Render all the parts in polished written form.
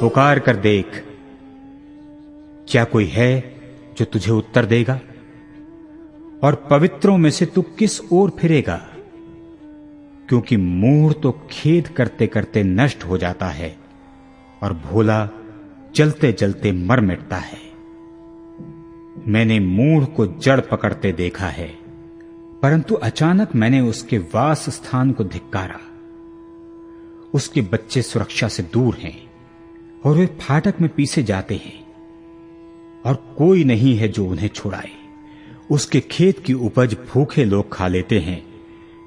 पुकार कर देख, क्या कोई है जो तुझे उत्तर देगा? और पवित्रों में से तू किस ओर फिरेगा? क्योंकि मूढ़ तो खेद करते करते नष्ट हो जाता है और भोला जलते जलते मर मिटता है। मैंने मूढ़ को जड़ पकड़ते देखा है, परंतु अचानक मैंने उसके वास स्थान को धिक्कारा। उसके बच्चे सुरक्षा से दूर हैं और वे फाटक में पीसे जाते हैं, और कोई नहीं है जो उन्हें छुड़ाए। उसके खेत की उपज भूखे लोग खा लेते हैं,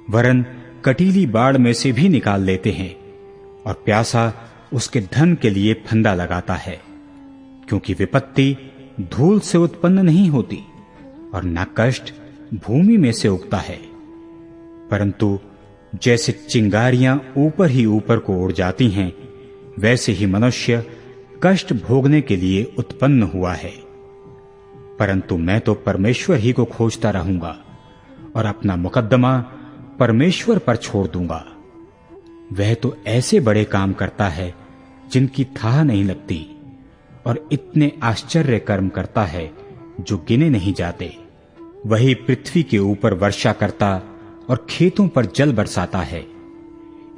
वरन कटीली बाड़ में से भी निकाल लेते हैं, और प्यासा उसके धन के लिए फंदा लगाता है। क्योंकि विपत्ति धूल से उत्पन्न नहीं होती और न कष्ट भूमि में से उगता है, परंतु जैसे चिंगारियां ऊपर ही ऊपर को उड़ जाती हैं, वैसे ही मनुष्य कष्ट भोगने के लिए उत्पन्न हुआ है। परंतु मैं तो परमेश्वर ही को खोजता रहूंगा और अपना मुकद्दमा परमेश्वर पर छोड़ दूंगा। वह तो ऐसे बड़े काम करता है जिनकी थाह नहीं लगती, और इतने आश्चर्य कर्म करता है जो गिने नहीं जाते। वही पृथ्वी के ऊपर वर्षा करता और खेतों पर जल बरसाता है।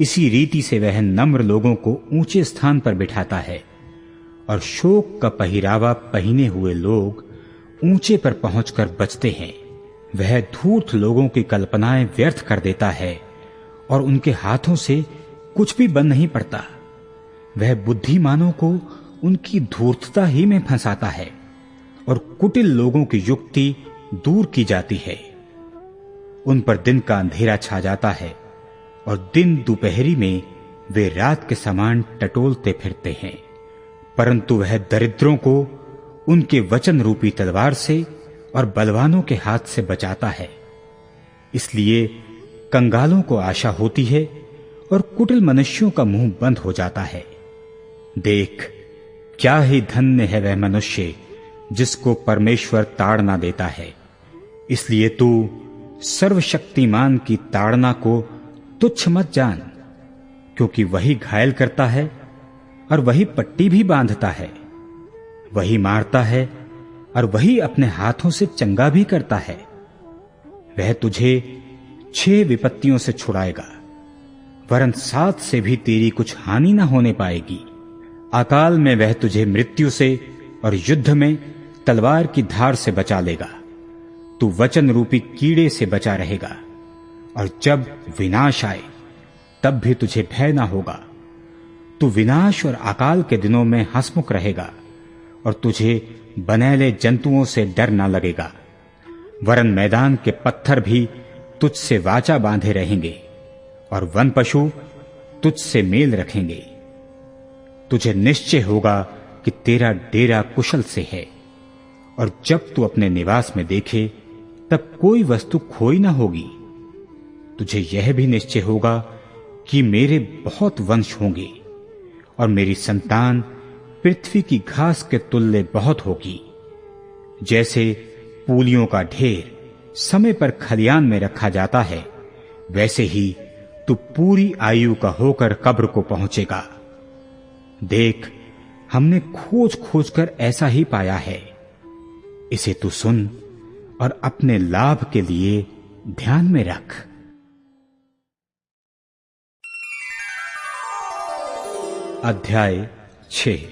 इसी रीति से वह नम्र लोगों को ऊंचे स्थान पर बिठाता है, और शोक का पहिरावा पहने हुए लोग ऊंचे पर पहुंचकर बचते हैं। वह धूर्त लोगों की कल्पनाएं व्यर्थ कर देता है, और उनके हाथों से कुछ भी बन नहीं पड़ता। वह बुद्धिमानों को उनकी धूर्तता ही में फंसाता है, और कुटिल लोगों की युक्ति दूर की जाती है। उन पर दिन का अंधेरा छा जाता है, और दिन दोपहरी में वे रात के समान टटोलते फिरते हैं। परंतु वह दरिद्रों को उनके वचन रूपी तलवार से और बलवानों के हाथ से बचाता है। इसलिए कंगालों को आशा होती है और कुटिल मनुष्यों का मुंह बंद हो जाता है। देख, क्या ही धन्य है वह मनुष्य जिसको परमेश्वर ताड़ना देता है। इसलिए तू सर्वशक्तिमान की ताड़ना को तुच्छ मत जान, क्योंकि वही घायल करता है और वही पट्टी भी बांधता है। वही मारता है और वही अपने हाथों से चंगा भी करता है। वह तुझे 6 विपत्तियों से छुड़ाएगा, वरन 7 से भी तेरी कुछ हानि न होने पाएगी। अकाल में वह तुझे मृत्यु से और युद्ध में तलवार की धार से बचा लेगा। तू वचन रूपी कीड़े से बचा रहेगा, और जब विनाश आए तब भी तुझे भय ना होगा। तू विनाश और अकाल के दिनों में हंसमुख रहेगा, और तुझे बनेले जंतुओं से डर ना लगेगा। वरन मैदान के पत्थर भी तुझसे वाचा बांधे रहेंगे, और वन पशु तुझसे मेल रखेंगे। तुझे निश्चय होगा कि तेरा डेरा कुशल से है, और जब तू अपने निवास में देखे तब कोई वस्तु खोई ना होगी। तुझे यह भी निश्चय होगा कि मेरे बहुत वंश होंगे, और मेरी संतान पृथ्वी की घास के तुल्य बहुत होगी। जैसे पूलियों का ढेर समय पर खलियान में रखा जाता है, वैसे ही तू पूरी आयु का होकर कब्र को पहुंचेगा। देख, हमने खोज खोज कर ऐसा ही पाया है। इसे तू सुन और अपने लाभ के लिए ध्यान में रख। अध्याय 6।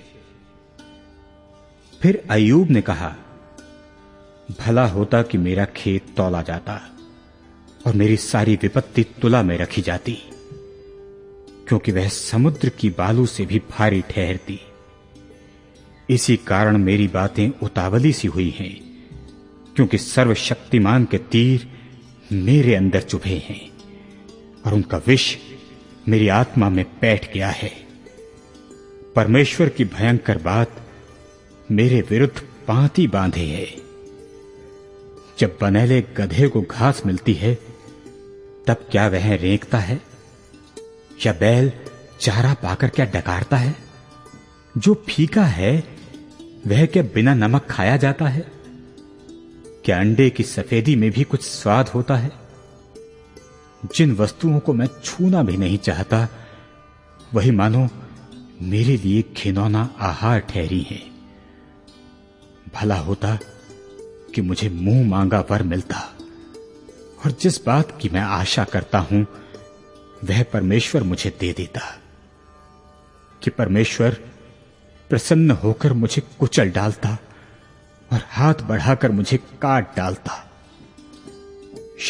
फिर अय्यूब ने कहा, भला होता कि मेरा खेत तौला जाता और मेरी सारी विपत्ति तुला में रखी जाती, क्योंकि वह समुद्र की बालू से भी भारी ठहरती। इसी कारण मेरी बातें उतावली सी हुई हैं, क्योंकि सर्वशक्तिमान के तीर मेरे अंदर चुभे हैं, और उनका विष मेरी आत्मा में बैठ गया है। परमेश्वर की भयंकर बात मेरे विरुद्ध पांति बांधे है। जब बनेले गधे को घास मिलती है, तब क्या वह रेंकता है? या बैल चारा पाकर क्या डकारता है? जो फीका है वह क्या बिना नमक खाया जाता है? क्या अंडे की सफेदी में भी कुछ स्वाद होता है? जिन वस्तुओं को मैं छूना भी नहीं चाहता, वही मानो मेरे लिए घिनौना आहार ठहरी हैं। भला होता कि मुझे मुंह मांगा वर मिलता और जिस बात की मैं आशा करता हूं वह परमेश्वर मुझे दे देता, कि परमेश्वर प्रसन्न होकर मुझे कुचल डालता और हाथ बढ़ाकर मुझे काट डालता।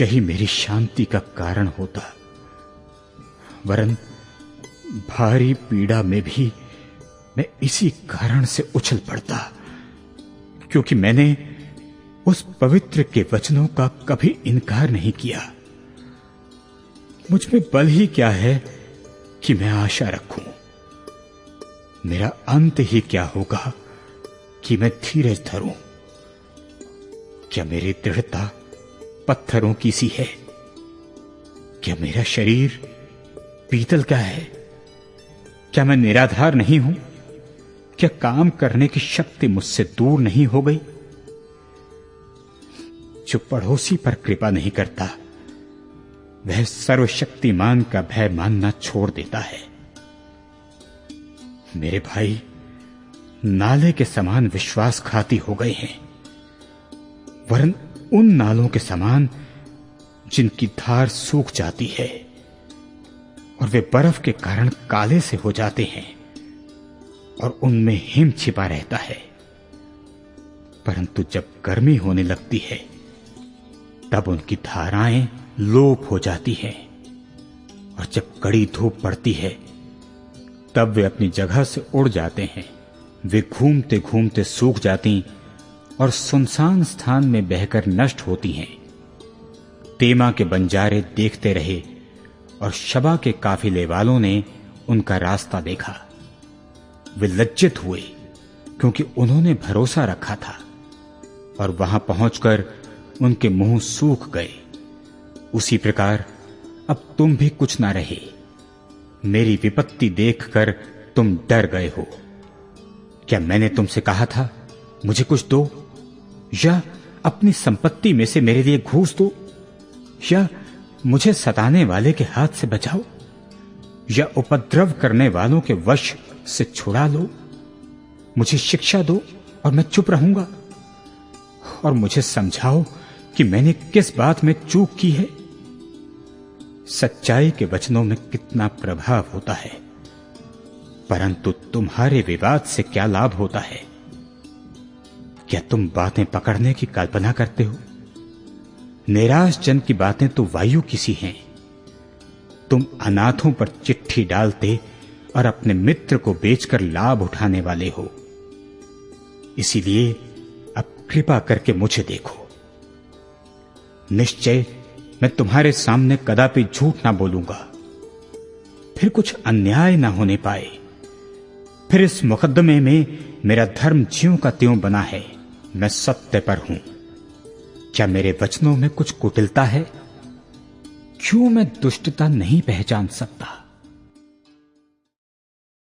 यही मेरी शांति का कारण होता। वरन भारी पीड़ा में भी मैं इसी कारण से उछल पड़ता, क्योंकि मैंने उस पवित्र के वचनों का कभी इनकार नहीं किया। मुझ में बल ही क्या है कि मैं आशा रखूं। मेरा अंत ही क्या होगा कि मैं धीरज धरूं। क्या मेरी दृढ़ता पत्थरों की सी है? क्या मेरा शरीर पीतल का है? क्या मैं निराधार नहीं हूं? क्या काम करने की शक्ति मुझसे दूर नहीं हो गई? जो पड़ोसी पर कृपा नहीं करता वह सर्वशक्तिमान का भय मानना छोड़ देता है। मेरे भाई नाले के समान विश्वासघाती हो गए हैं, वरन उन नालों के समान जिनकी धार सूख जाती है और वे बर्फ के कारण काले से हो जाते हैं और उनमें हिम छिपा रहता है। परंतु जब गर्मी होने लगती है तब उनकी धाराएं लोप हो जाती हैं और जब कड़ी धूप पड़ती है तब वे अपनी जगह से उड़ जाते हैं। वे घूमते घूमते सूख जाती और सुनसान स्थान में बहकर नष्ट होती हैं। तेमा के बंजारे देखते रहे और शबा के काफिले वालों ने उनका रास्ता देखा। वे लज्जित हुए क्योंकि उन्होंने भरोसा रखा था और वहां पहुंचकर उनके मुंह सूख गए। उसी प्रकार अब तुम भी कुछ ना रहे। मेरी विपत्ति देखकर तुम डर गए हो। क्या मैंने तुमसे कहा था मुझे कुछ दो, या अपनी संपत्ति में से मेरे लिए घूस दो, या मुझे सताने वाले के हाथ से बचाओ, या उपद्रव करने वालों के वश से छुड़ा लो? मुझे शिक्षा दो और मैं चुप रहूंगा, और मुझे समझाओ कि मैंने किस बात में चूक की है। सच्चाई के वचनों में कितना प्रभाव होता है, परंतु तुम्हारे विवाद से क्या लाभ होता है? क्या तुम बातें पकड़ने की कल्पना करते हो? निराश जन की बातें तो वायु की सी हैं। तुम अनाथों पर चिट्ठी डालते और अपने मित्र को बेचकर लाभ उठाने वाले हो। इसीलिए अब कृपा करके मुझे देखो। निश्चय मैं तुम्हारे सामने कदापि झूठ ना बोलूंगा, फिर कुछ अन्याय ना होने पाए। फिर इस मुकद्दमे में मेरा धर्म ज्यों का त्यों बना है। मैं सत्य पर हूं। क्या मेरे वचनों में कुछ कुटिलता है? क्यों मैं दुष्टता नहीं पहचान सकता?